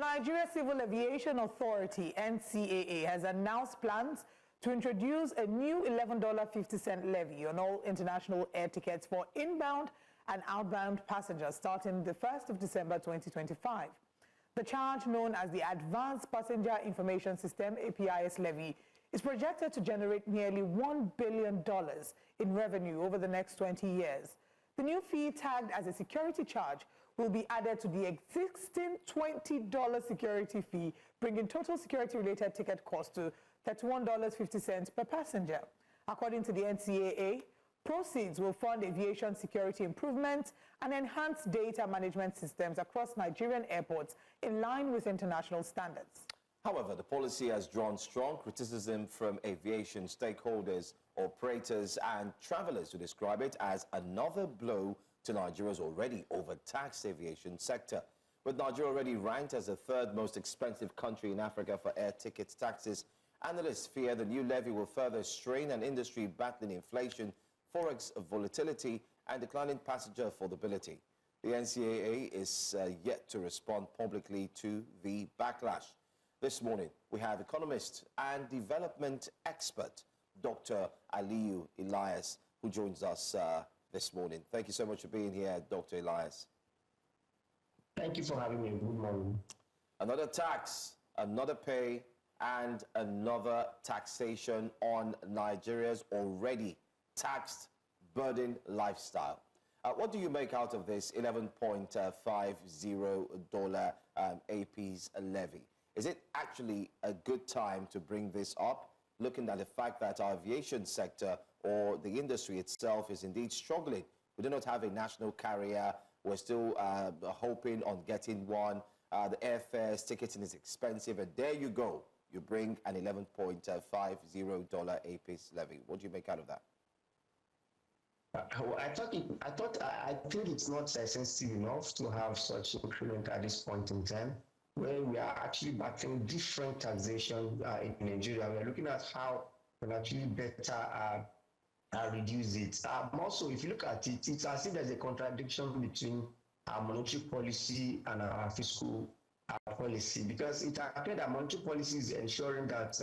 The Nigeria Civil Aviation Authority, NCAA, has announced plans to introduce a new $11.50 levy on all international air tickets for inbound and outbound passengers starting the 1st of December 2025. The charge, known as the Advanced Passenger Information System (APIS) levy, is projected to generate nearly $1 billion in revenue over the next 20 years. The new fee, tagged as a security charge, will be added to the existing $20 security fee, bringing total security-related ticket cost to $31.50 per passenger. According to the NCAA, proceeds will fund aviation security improvements and enhance data management systems across Nigerian airports in line with international standards. However, the policy has drawn strong criticism from aviation stakeholders, operators and travelers who describe it as another blow to Nigeria's already overtaxed aviation sector. With Nigeria already ranked as the third most expensive country in Africa for air ticket taxes, analysts fear the new levy will further strain an industry battling inflation, forex volatility and declining passenger affordability. The NCAA is yet to respond publicly to the backlash. This morning, we have Economist and Development Expert, Dr. Aliyu Ilias, who joins us this morning. Thank you so much for being here, Dr. Ilias. Thank you for having me. Good morning. Another tax, another pay, and another taxation on Nigeria's already taxed, burdened lifestyle. What do you make out of this $11.50 AP's levy? Is it actually a good time to bring this up, looking at the fact that our aviation sector or the industry itself is indeed struggling? We do not have a national carrier. We're still hoping on getting one. The airfares, ticketing is expensive, and there you go. You bring an $11.50 AP's levy. What do you make out of that? I think it's not sensitive enough to have such increment at this point in time, where we are actually backing different taxation in Nigeria. We are looking at how we can actually better reduce it. Also, if you look at it, it's as if there's a contradiction between our monetary policy and our fiscal policy, because it appears that monetary policy is ensuring that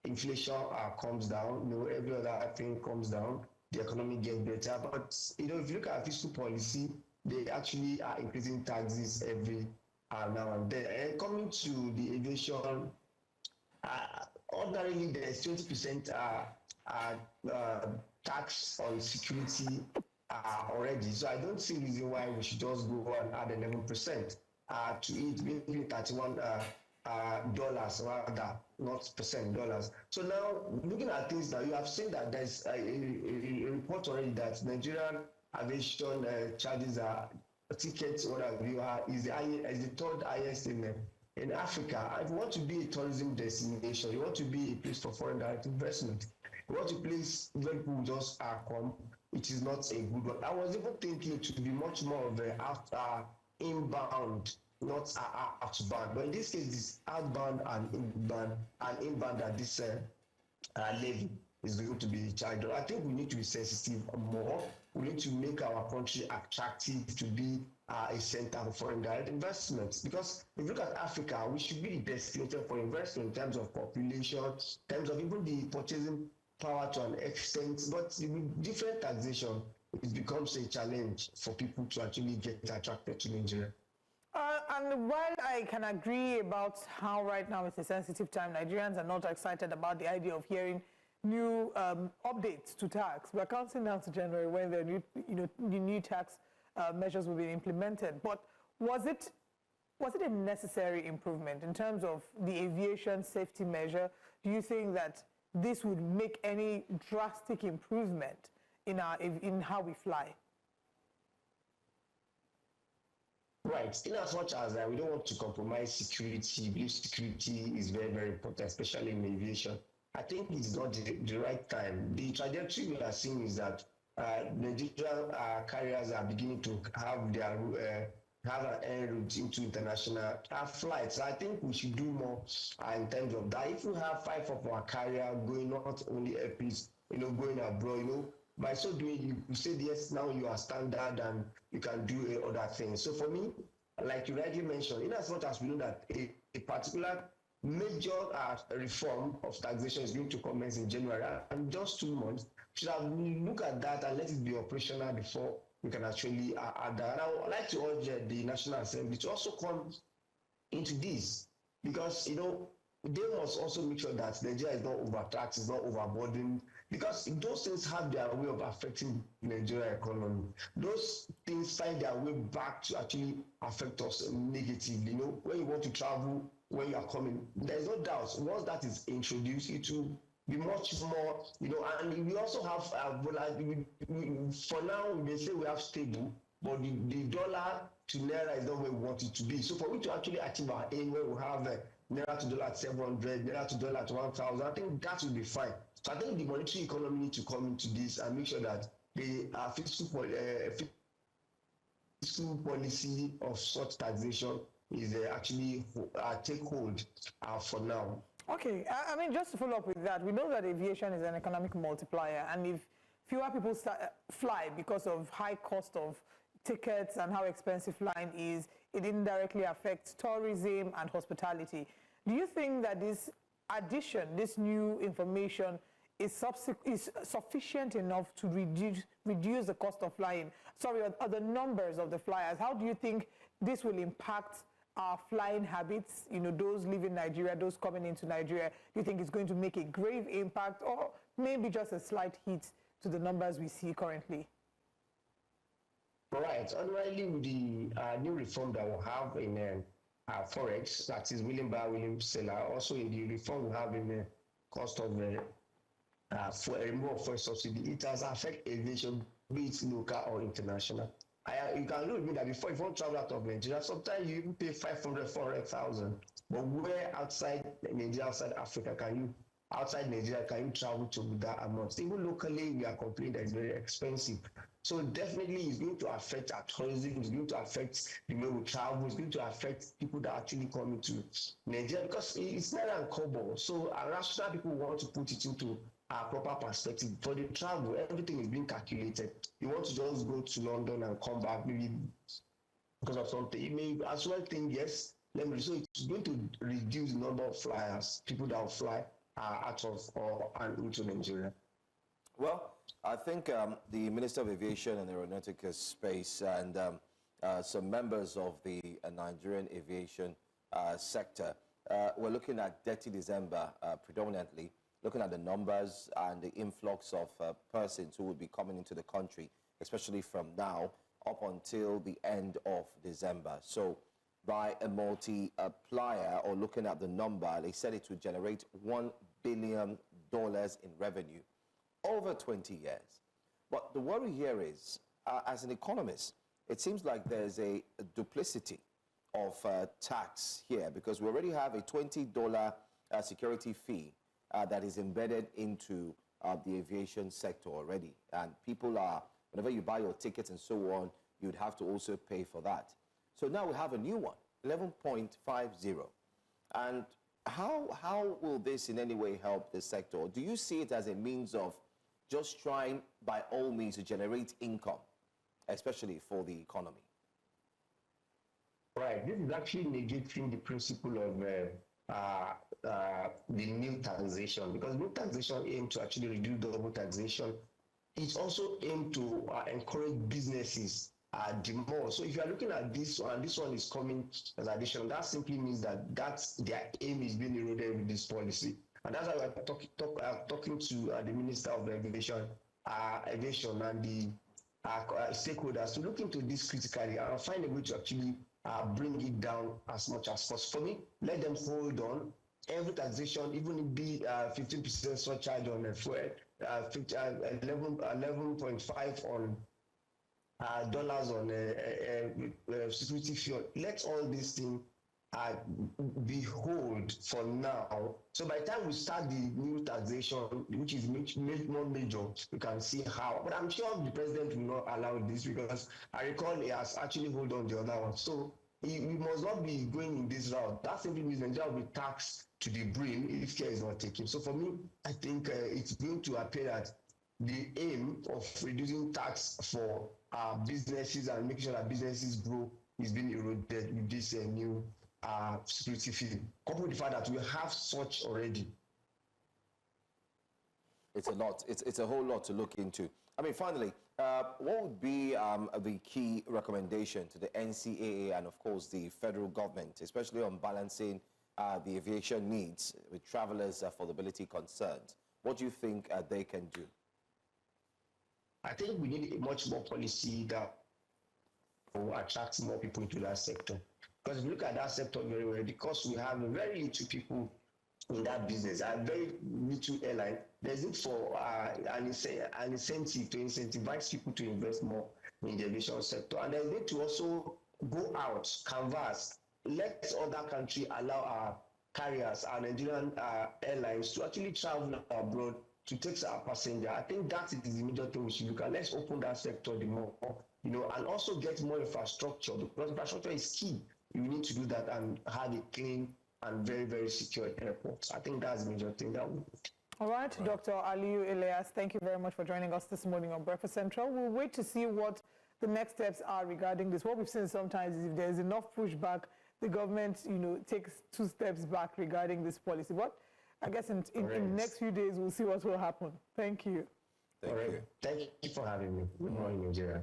inflation comes down, every other thing comes down, the economy gets better. But if you look at fiscal policy, they actually are increasing taxes every now and then. And coming to the aviation, ordinarily there is 20% tax on security already. So I don't see reason why we should just go and add 11% to it, maybe $31 rather, not percent, dollars. So now, looking at things now, you have seen that there's a report already that Nigerian aviation charges tickets is the third highest in Africa. If you want to be a tourism destination, you want to be a place for foreign direct investment, you want a place where people just come, which is not a good one. I was even thinking to be much more of an inbound, not outbound. But in this case, it's outbound and inbound that this levy is going to be charged. I think we need to be sensitive more. We need to make our country attractive to be a center for foreign direct investments. Because if you look at Africa, we should be the destination for investment in terms of population, in terms of even the purchasing power to an extent. But with different taxation, it becomes a challenge for people to actually get attracted to Nigeria. And while I can agree about how right now it's a sensitive time, Nigerians are not excited about the idea of hearing new updates to tax. We're counting down to January when the new tax measures will be implemented. But was it a necessary improvement in terms of the aviation safety measure? Do you think that this would make any drastic improvement in how we fly? Right. In as much as we don't want to compromise security, believe security is very, very important, especially in aviation. I think it's not the right time. The trajectory we are seeing is that Nigerian carriers are beginning to have their have an air route into international flights. I think we should do more in terms of that. If we have 5 of our carrier going not only airplanes, going abroad, by so doing, you said yes, now you are standard and you can do other things. So for me, like you rightly mentioned, in as much as we know that a particular major reform of taxation is going to commence in January, and just 2 months, should have look at that and let it be operational before we can actually add that. And I would like to urge the National Assembly to also come into this, because they must also make sure that Nigeria is not overtaxed, is not overburdened, because those things have their way of affecting the Nigeria economy. Those things find their way back to actually affect us negatively. When you want to travel, when you are coming, there is no doubt once that is introduced, it will be much more, and we also have for now we may say we have stable, but the dollar to naira is not where we want it to be. So for we to actually achieve our aim, where we have naira to dollar at 700, naira to dollar at 1,000, I think that will be fine. So I think the monetary economy need to come into this and make sure that the fiscal policy of such taxation is actually take hold for now. Okay, I mean, just to follow up with that, we know that aviation is an economic multiplier, and if fewer people fly because of high cost of tickets and how expensive flying is, it indirectly affects tourism and hospitality. Do you think that this addition, this new information, is sufficient enough to reduce the cost of flying? Sorry, or the numbers of the flyers. How do you think this will impact our flying habits, those leaving Nigeria, those coming into Nigeria? Do you think it's going to make a grave impact, or maybe just a slight hit to the numbers we see currently? Right. Unlikely with the new reform that we'll have in Forex, that is willing buyer, willing seller, also in the reform we have in the cost of for a removal of fuel subsidy, it has affected aviation, be it local or international. You can look at me that before, if you want to travel out of Nigeria, sometimes you even pay 500, 400,000. But where outside Nigeria, outside Africa, outside Nigeria, can you travel to that amount? Even locally, we are complaining that it's very expensive. So definitely it's going to affect our tourism, it's going to affect the way we travel, it's going to affect people that actually come into Nigeria, because it's not a kobo. So rational people want to put it into a proper perspective. For the travel, everything is being calculated. You want to just go to London and come back, maybe because of something. You may as well think, yes, so it's going to reduce the number of flyers, people that will fly out of and into Nigeria. Well, I think the Minister of Aviation and Aeronautical Space and some members of the Nigerian aviation sector were looking at Dirty December predominantly, looking at the numbers and the influx of persons who would be coming into the country, especially from now up until the end of December. So by a multiplier, or looking at the number, they said it would generate $1 billion in revenue over 20 years. But the worry here is, as an economist, it seems like there's a duplicity of tax here, because we already have a $20 security fee that is embedded into the aviation sector already. And people are, whenever you buy your tickets and so on, you'd have to also pay for that. So now we have a new one, 11.50. And how will this in any way help the sector? Do you see it as a means of just trying by all means to generate income, especially for the economy? Right. This is actually negating the principle of the new taxation, because new taxation aims to actually reduce double taxation. It also aims to encourage businesses the more. So if you are looking at this one, this one is coming as additional, that simply means that their aim is being eroded with this policy. And that's why we're talking to the Minister of Aviation and the stakeholders to look into this critically and find a way to actually bring it down as much as possible. For me, let them hold on. Every taxation, even if it be 15% surcharge on fuel, 11.5 on dollars on security fuel. Let all these things be hold for now. So by the time we start the new taxation, which is more major, we can see how. But I'm sure the president will not allow this, because I recall he has actually hold on the other one. So we must not be going in this route. That simply means Nigeria will be taxed to the brim if care is not taken. So for me, I think it's going to appear that the aim of reducing tax for businesses and making sure that businesses grow is being eroded with this new security fee. Coupled with the fact that we have such already. It's a lot. It's a whole lot to look into. I mean, finally, what would be the key recommendation to the NCAA and, of course, the federal government, especially on balancing the aviation needs with travelers' affordability concerns? What do you think they can do? I think we need a much more policy that will attract more people into that sector. Because if you look at that sector very well, because we have very little people in that business, and very little airline, there's need for an incentive to incentivize people to invest more in the aviation sector. And there's need to also go out, canvas, let other countries allow our carriers, our Nigerian airlines to actually travel abroad to take our passenger. I think that is the major thing we should look at. Let's open that sector the more, and also get more infrastructure, because infrastructure is key. You need to do that and have a clean and very, very secure airports. I think that's the major thing that we do. All right, Dr. Aliyu Ilias, thank you very much for joining us this morning on Breakfast Central. We'll wait to see what the next steps are regarding this. What we've seen sometimes is if there's enough pushback, the government, takes 2 steps back regarding this policy. But I guess in the next few days, we'll see what will happen. Thank you. Thank you. Thank you for having me. Good morning, Nigeria.